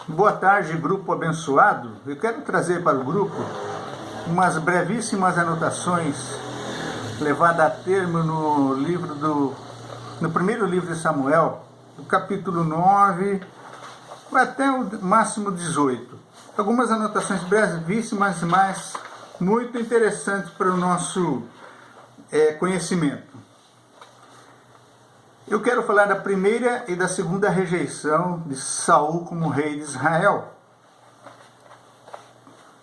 Boa tarde, grupo abençoado. Eu quero trazer para o grupo umas brevíssimas anotações levadas a termo no primeiro livro de Samuel, do capítulo 9 até o máximo 18. Algumas anotações brevíssimas, mas muito interessantes para o nosso conhecimento. Eu quero falar da primeira e da segunda rejeição de Saul como rei de Israel.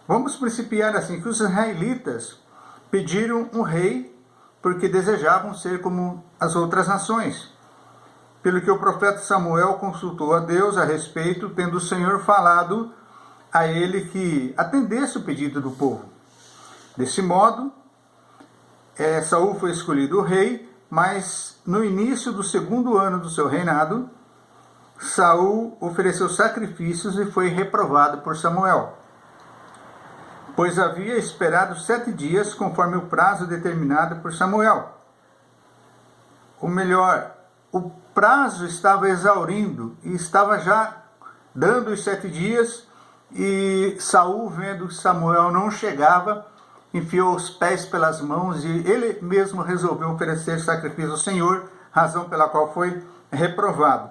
Vamos principiar assim, que os israelitas pediram um rei porque desejavam ser como as outras nações. Pelo que o profeta Samuel consultou a Deus a respeito, tendo o Senhor falado a ele que atendesse o pedido do povo. Desse modo, Saul foi escolhido rei, mas no início do segundo ano do seu reinado, Saul ofereceu sacrifícios e foi reprovado por Samuel, pois havia esperado 7 dias conforme o prazo determinado por Samuel. Ou melhor, o prazo estava exaurindo e estava já dando os 7 dias, e Saul, vendo que Samuel não chegava, enfiou os pés pelas mãos e ele mesmo resolveu oferecer sacrifício ao Senhor, razão pela qual foi reprovado.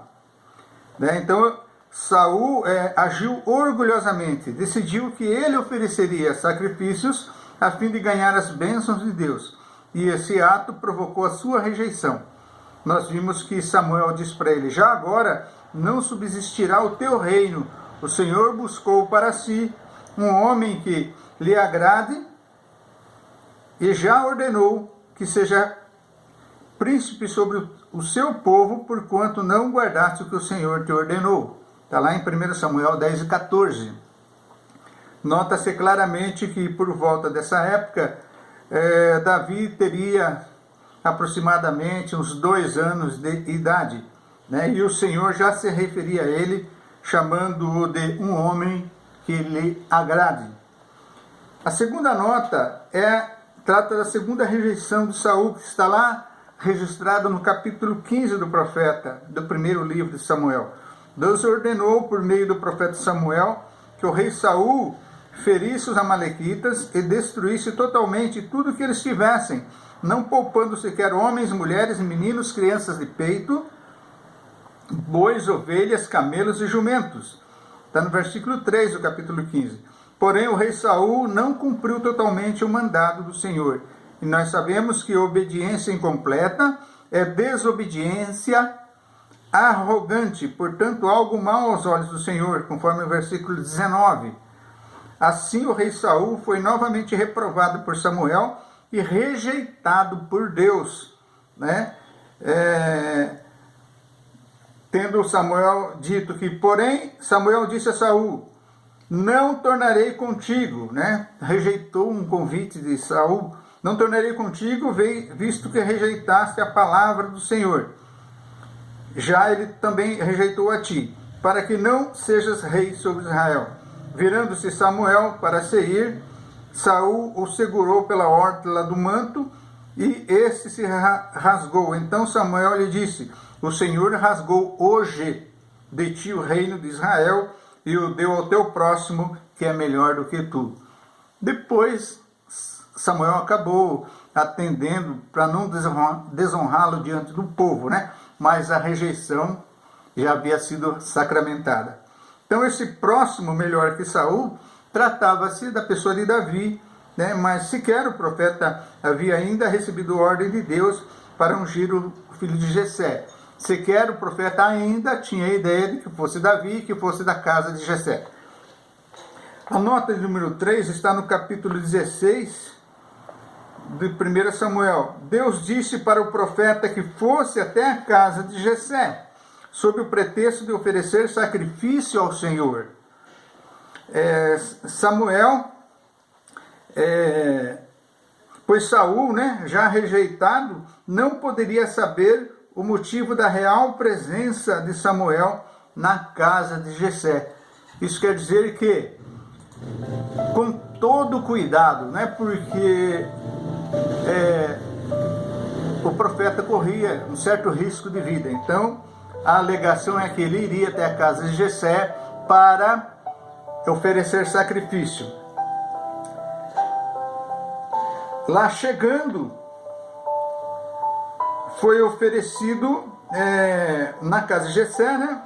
Então, Saul agiu orgulhosamente, decidiu que ele ofereceria sacrifícios a fim de ganhar as bênçãos de Deus, e esse ato provocou a sua rejeição. Nós vimos que Samuel diz para ele: já agora não subsistirá o teu reino, o Senhor buscou para si um homem que lhe agrade, e já ordenou que seja príncipe sobre o seu povo, porquanto não guardaste o que o Senhor te ordenou. Está lá em 1 Samuel 10 e 14. Nota-se claramente que por volta dessa época, Davi teria aproximadamente uns 2 anos de idade, e o Senhor já se referia a ele, chamando-o de um homem que lhe agrade. A segunda nota trata da segunda rejeição de Saul, que está lá registrado no capítulo 15 do profeta, do primeiro livro de Samuel. Deus ordenou por meio do profeta Samuel que o rei Saul ferisse os amalequitas e destruísse totalmente tudo que eles tivessem, não poupando sequer homens, mulheres, meninos, crianças de peito, bois, ovelhas, camelos e jumentos. Está no versículo 3 do capítulo 15. Porém, o rei Saul não cumpriu totalmente o mandado do Senhor. E nós sabemos que obediência incompleta é desobediência arrogante, portanto, algo mau aos olhos do Senhor, conforme o versículo 19. Assim, o rei Saul foi novamente reprovado por Samuel e rejeitado por Deus, tendo Samuel dito que, porém, Samuel disse a Saul: não tornarei contigo, rejeitou um convite de Saul, não tornarei contigo, visto que rejeitaste a palavra do Senhor. Já ele também rejeitou a ti, para que não sejas rei sobre Israel. Virando-se Samuel para sair, Saul o segurou pela orla do manto, e este se rasgou. Então Samuel lhe disse: o Senhor rasgou hoje de ti o reino de Israel, e o deu ao teu próximo, que é melhor do que tu. Depois, Samuel acabou atendendo para não desonrá-lo diante do povo, mas a rejeição já havia sido sacramentada. Então, esse próximo, melhor que Saul, tratava-se da pessoa de Davi, mas sequer o profeta havia ainda recebido ordem de Deus para ungir o filho de Jessé. Sequer o profeta ainda tinha a ideia de que fosse Davi, que fosse da casa de Jessé. A nota de número 3 está no capítulo 16 de 1 Samuel. Deus disse para o profeta que fosse até a casa de Jessé, sob o pretexto de oferecer sacrifício ao Senhor. Pois Saul, já rejeitado, não poderia saber o motivo da real presença de Samuel na casa de Jessé. Isso quer dizer que, com todo cuidado, porque o profeta corria um certo risco de vida. Então, a alegação é que ele iria até a casa de Jessé para oferecer sacrifício. Lá chegando, foi oferecido na casa de Jessé, né?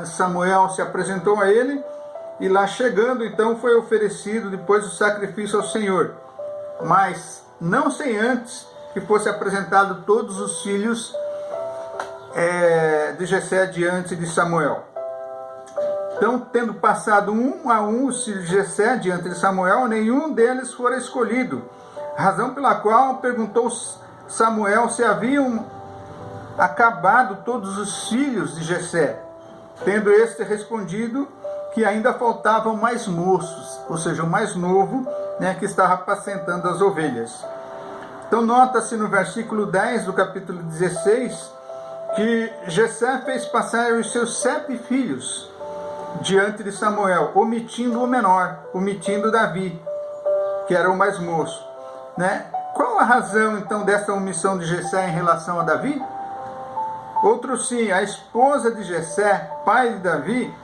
Samuel se apresentou a ele, e lá chegando, então, foi oferecido depois o sacrifício ao Senhor, mas não sem antes que fosse apresentado todos os filhos de Jessé diante de Samuel. Então, tendo passado um a um os filhos de Jessé diante de Samuel, nenhum deles fora escolhido, razão pela qual perguntou Samuel se haviam acabado todos os filhos de Jessé, tendo este respondido que ainda faltavam mais moços, ou seja, o mais novo, né, que estava apacentando as ovelhas. Então nota-se no versículo 10 do capítulo 16, que Jessé fez passar os seus 7 filhos diante de Samuel, omitindo o menor, omitindo Davi, que era o mais moço, né? Qual a razão então dessa omissão de Jessé em relação a Davi? Outro sim, a esposa de Jessé, pai de Davi,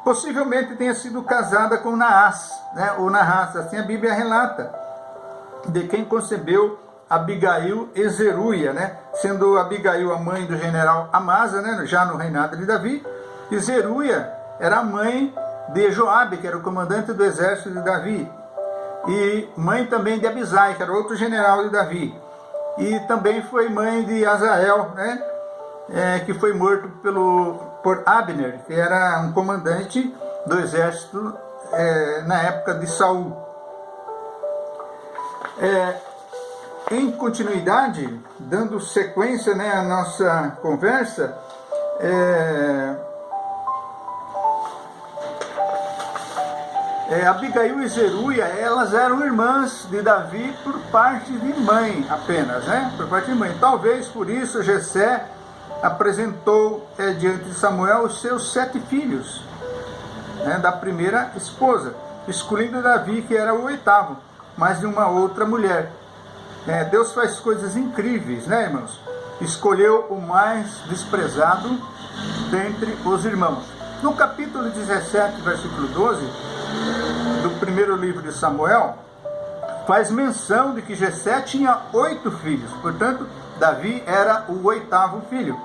possivelmente tenha sido casada com Naás, né? Ou Naás, assim a Bíblia relata, de quem concebeu Abigail e Zeruia, né? Sendo Abigail a mãe do general Amasa, né? Já no reinado de Davi, e Zeruia era a mãe de Joabe, que era o comandante do exército de Davi, e mãe também de Abisai, que era outro general de Davi, e também foi mãe de Azael, né? Que foi morto por Abner, que era um comandante do exército na época de Saul. Em continuidade, dando sequência, né, à nossa conversa, Abigail e Zeruia, elas eram irmãs de Davi por parte de mãe apenas, né? Por parte de mãe. Talvez por isso Jessé apresentou diante de Samuel os seus 7 filhos, né, da primeira esposa, excluindo Davi, que era o 8º, mas de uma outra mulher. Deus faz coisas incríveis, né, irmãos? Escolheu o mais desprezado dentre os irmãos. No capítulo 17, versículo 12, do primeiro livro de Samuel, faz menção de que Jessé tinha 8 filhos, portanto, Davi era o 8º filho.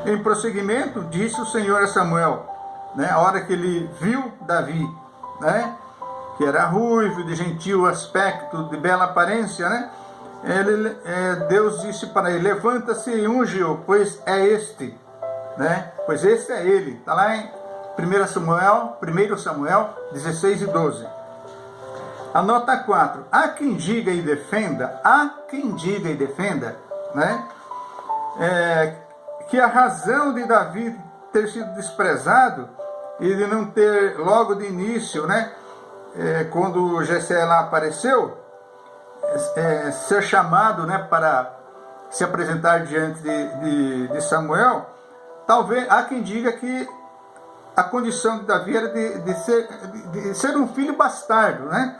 Em prosseguimento, disse o Senhor a Samuel, né, a hora que ele viu Davi, né, que era ruivo, de gentil aspecto, de bela aparência, né, Deus disse para ele: levanta-se e unge-o, pois é este, né, pois este é ele. Está lá em 1 Samuel 16 e 12. A nota 4. Há quem diga e defenda, né, que a razão de Davi ter sido desprezado e de não ter logo de início, né, quando Jessé lá apareceu, ser chamado, né, para se apresentar diante de Samuel, talvez há quem diga que a condição de Davi era de ser um filho bastardo, né?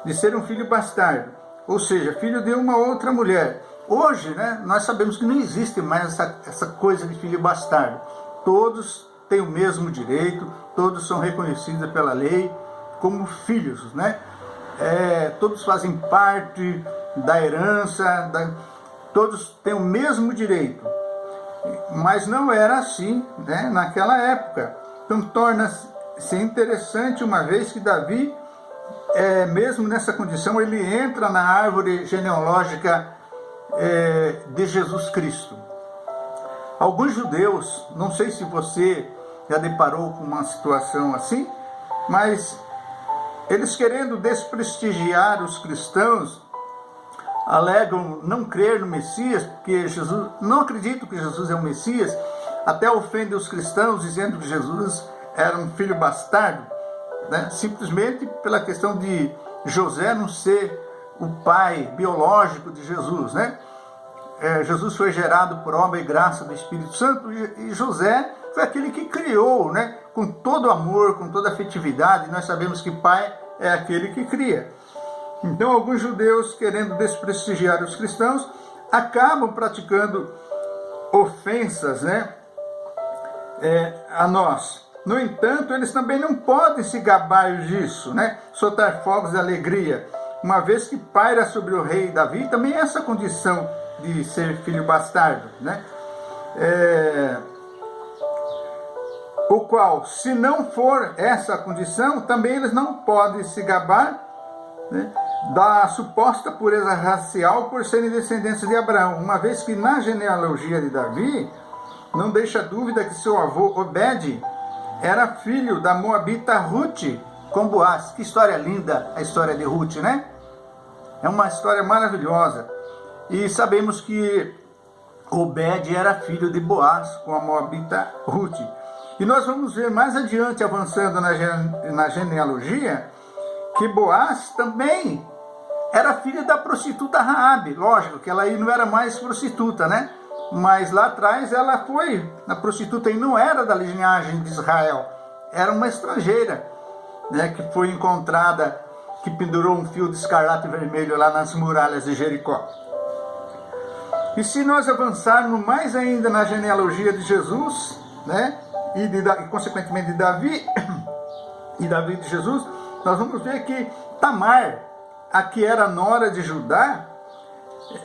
De ser um filho bastardo, ou seja, filho de uma outra mulher. Hoje, né, nós sabemos que não existe mais essa coisa de filho bastardo. Todos têm o mesmo direito, todos são reconhecidos pela lei como filhos, né? Todos fazem parte da herança, todos têm o mesmo direito. Mas não era assim, né, naquela época. Então torna-se interessante, uma vez que Davi, mesmo nessa condição, ele entra na árvore genealógica de Jesus Cristo. Alguns judeus, não sei se você já deparou com uma situação assim, mas eles, querendo desprestigiar os cristãos, alegam não crer no Messias, porque Jesus, não acreditam que Jesus é o Messias, até ofendem os cristãos dizendo que Jesus era um filho bastardo, né? Simplesmente pela questão de José não ser o pai biológico de Jesus, né? Jesus foi gerado por obra e graça do Espírito Santo, e José foi aquele que criou, né? Com todo amor, com toda afetividade. Nós sabemos que pai é aquele que cria. Então, alguns judeus, querendo desprestigiar os cristãos, acabam praticando ofensas, né, a nós. No entanto, eles também não podem se gabar disso, né? Soltar fogos de alegria, uma vez que paira sobre o rei Davi também essa condição de ser filho bastardo, né? O qual, se não for essa condição, também eles não podem se gabar, né, da suposta pureza racial por serem descendentes de Abraão, uma vez que na genealogia de Davi não deixa dúvida que seu avô Obed era filho da moabita Ruth com Boaz. Que história linda a história de Ruth, né? É uma história maravilhosa. E sabemos que Obed era filho de Boaz com a moabita Ruth. E nós vamos ver mais adiante, avançando na genealogia, que Boaz também era filho da prostituta Raabe. Lógico que ela aí não era mais prostituta, né? Mas lá atrás ela foi a prostituta e não era da linhagem de Israel. Era uma estrangeira, né? Que foi encontrada, que pendurou um fio de escarlate vermelho lá nas muralhas de Jericó. E se nós avançarmos mais ainda na genealogia de Jesus, né? E consequentemente de Davi, e Davi de Jesus, nós vamos ver que Tamar, a que era nora de Judá,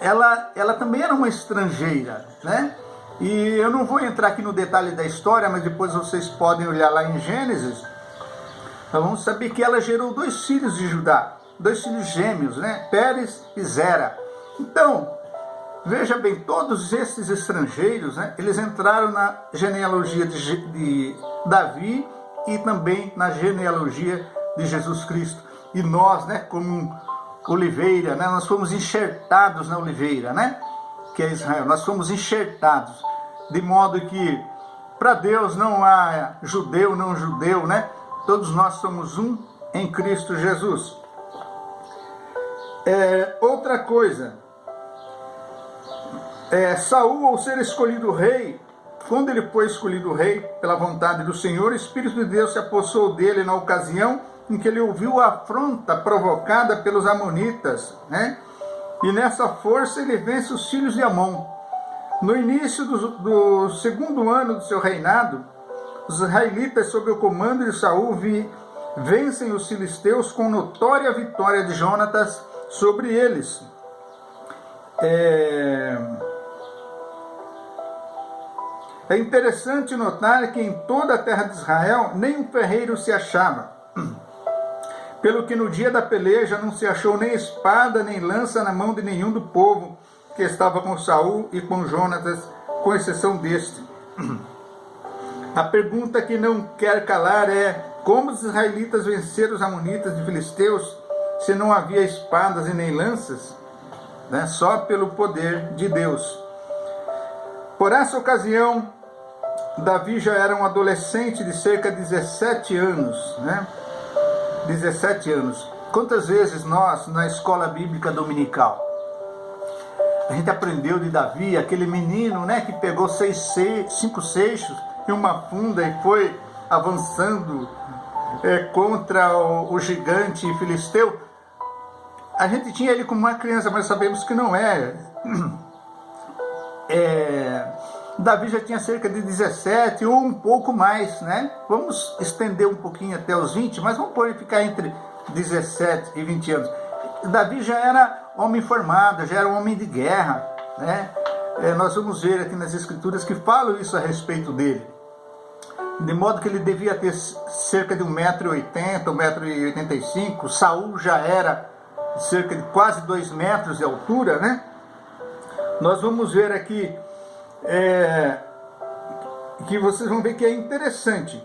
ela também era uma estrangeira, né? E eu não vou entrar aqui no detalhe da história, mas depois vocês podem olhar lá em Gênesis. Nós vamos saber que ela gerou 2 filhos de Judá, 2 filhos gêmeos, né? Pérez e Zera. Então, veja bem, todos esses estrangeiros, né, eles entraram na genealogia de Davi e também na genealogia de Jesus Cristo. E nós, né, como oliveira, né, nós fomos enxertados na oliveira, né, que é Israel. Nós fomos enxertados, de modo que para Deus não há judeu, não judeu, né? Todos nós somos um em Cristo Jesus. Outra coisa, Saul, ao ser escolhido rei, quando ele foi escolhido rei pela vontade do Senhor, o Espírito de Deus se apossou dele na ocasião em que ele ouviu a afronta provocada pelos amonitas, né? E nessa força ele vence os filhos de Amon. No início do 2º ano do seu reinado, os israelitas, sob o comando de Saul, vencem os filisteus com notória vitória de Jonatas sobre eles. É interessante notar que em toda a terra de Israel nenhum ferreiro se achava, pelo que no dia da peleja não se achou nem espada nem lança na mão de nenhum do povo que estava com Saul e com Jonatas, com exceção deste. A pergunta que não quer calar é: como os israelitas venceram os amonitas de filisteus se não havia espadas e nem lanças? Né? Só pelo poder de Deus. Por essa ocasião, Davi já era um adolescente de cerca de 17 anos, né? 17 anos. Quantas vezes nós, na escola bíblica dominical, a gente aprendeu de Davi, aquele menino, né, que pegou 5 seixos e uma funda e foi avançando contra o gigante filisteu. A gente tinha ele como uma criança, mas sabemos que não é. Davi já tinha cerca de 17 ou um pouco mais, né? Vamos estender um pouquinho até os 20, mas vamos ficar entre 17 e 20 anos. Davi já era homem formado, já era um homem de guerra, né? Nós vamos ver aqui nas escrituras que falam isso a respeito dele. De modo que ele devia ter cerca de 1,80 m, 1,85 m. Saul já era cerca de quase 2 metros de altura, né? Nós vamos ver aqui que vocês vão ver que é interessante.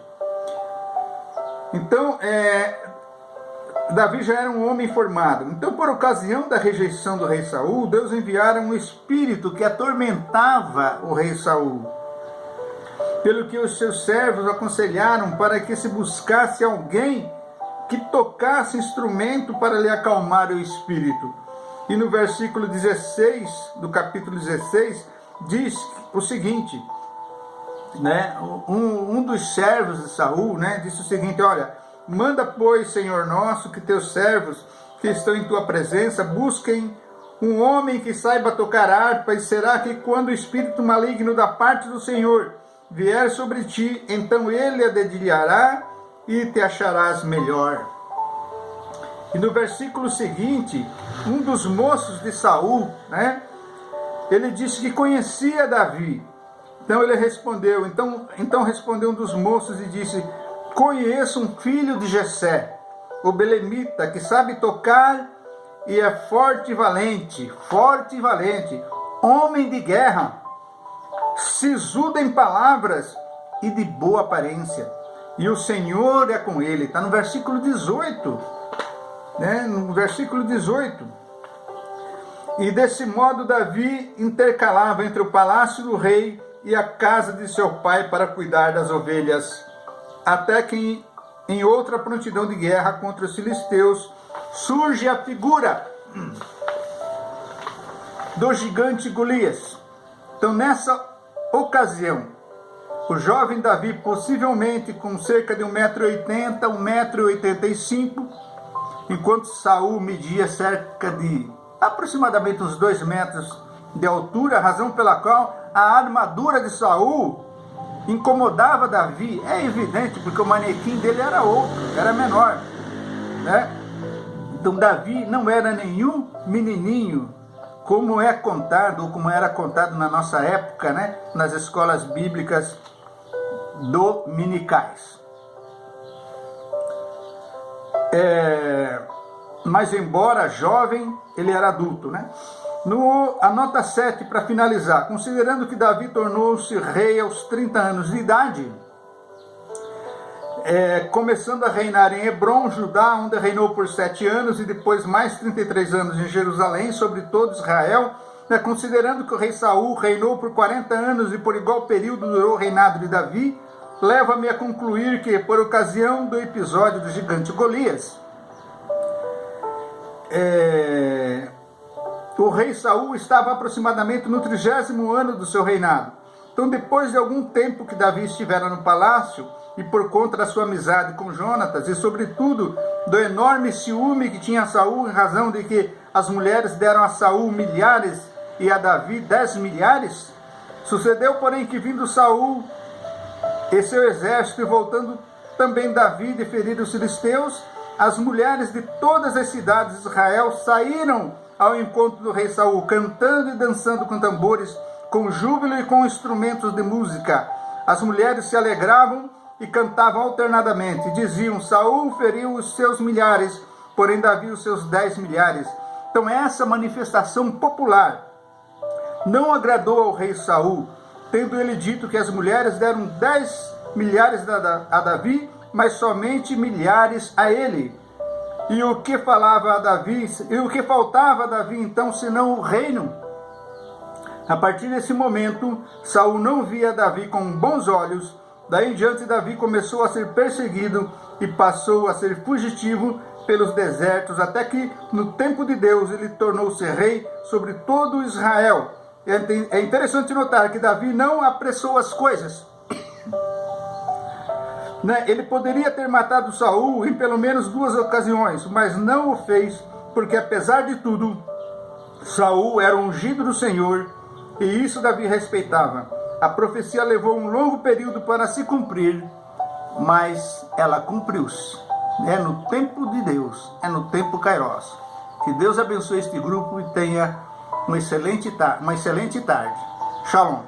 Então, Davi já era um homem formado. Então, por ocasião da rejeição do rei Saul, Deus enviara um espírito que atormentava o rei Saul, pelo que os seus servos aconselharam para que se buscasse alguém que tocasse instrumento para lhe acalmar o espírito. E no versículo 16 do capítulo 16 diz o seguinte, né? Um dos servos de Saul, né, disse o seguinte: olha, manda, pois, Senhor nosso, que teus servos que estão em tua presença busquem um homem que saiba tocar harpa, e será que quando o espírito maligno da parte do Senhor vier sobre ti, então ele a dedilhará e te acharás melhor. E no versículo seguinte, um dos moços de Saul, ele disse que conhecia Davi. Então ele respondeu, então respondeu um dos moços e disse: conheço um filho de Jessé, o belemita, que sabe tocar e é forte e valente, homem de guerra, sisudo em palavras e de boa aparência. E o Senhor é com ele. Está no versículo 18. No versículo 18. E desse modo Davi intercalava entre o palácio do rei e a casa de seu pai para cuidar das ovelhas, até que em outra prontidão de guerra contra os filisteus surge a figura do gigante Golias. Então, nessa ocasião, o jovem Davi, possivelmente com cerca de 1,80 m, 1,85 m, enquanto Saul media cerca de aproximadamente uns 2 metros de altura, razão pela qual a armadura de Saul incomodava Davi. É evidente, porque o manequim dele era outro, era menor, Então Davi não era nenhum menininho, como é contado, ou como era contado na nossa época, nas escolas bíblicas dominicais. Mas embora jovem, ele era adulto, A nota 7, para finalizar: considerando que Davi tornou-se rei aos 30 anos de idade, começando a reinar em Hebrom, Judá, onde reinou por 7 anos, e depois mais 33 anos em Jerusalém, sobre todo Israel, considerando que o rei Saul reinou por 40 anos e por igual período durou o reinado de Davi, leva-me a concluir que, por ocasião do episódio do gigante Golias, o rei Saul estava aproximadamente no 30º ano do seu reinado. Então, depois de algum tempo que Davi estivera no palácio, e por conta da sua amizade com Jonatas, e sobretudo do enorme ciúme que tinha Saul, em razão de que as mulheres deram a Saul milhares e a Davi 10 milhares, sucedeu, porém, que vindo Saul e seu exército, e voltando também Davi de ferir os filisteus, as mulheres de todas as cidades de Israel saíram ao encontro do rei Saul, cantando e dançando com tambores, com júbilo e com instrumentos de música. As mulheres se alegravam e cantavam alternadamente, diziam: Saul feriu os seus milhares, porém Davi os seus 10 milhares. Então essa manifestação popular não agradou ao rei Saul, tendo ele dito que as mulheres deram 10 milhares a Davi, mas somente milhares a ele. E o que falava a Davi, e o que faltava a Davi então, senão o reino? A partir desse momento, Saul não via Davi com bons olhos. Daí em diante, Davi começou a ser perseguido e passou a ser fugitivo pelos desertos, até que, no tempo de Deus, ele tornou-se rei sobre todo Israel. É interessante notar que Davi não apressou as coisas. Ele poderia ter matado Saul em pelo menos 2 ocasiões, mas não o fez, porque apesar de tudo, Saul era ungido do Senhor, e isso Davi respeitava. A profecia levou um longo período para se cumprir, mas ela cumpriu-se. É no tempo de Deus, é no tempo Kairos. Que Deus abençoe este grupo e tenha uma excelente tarde. Shalom.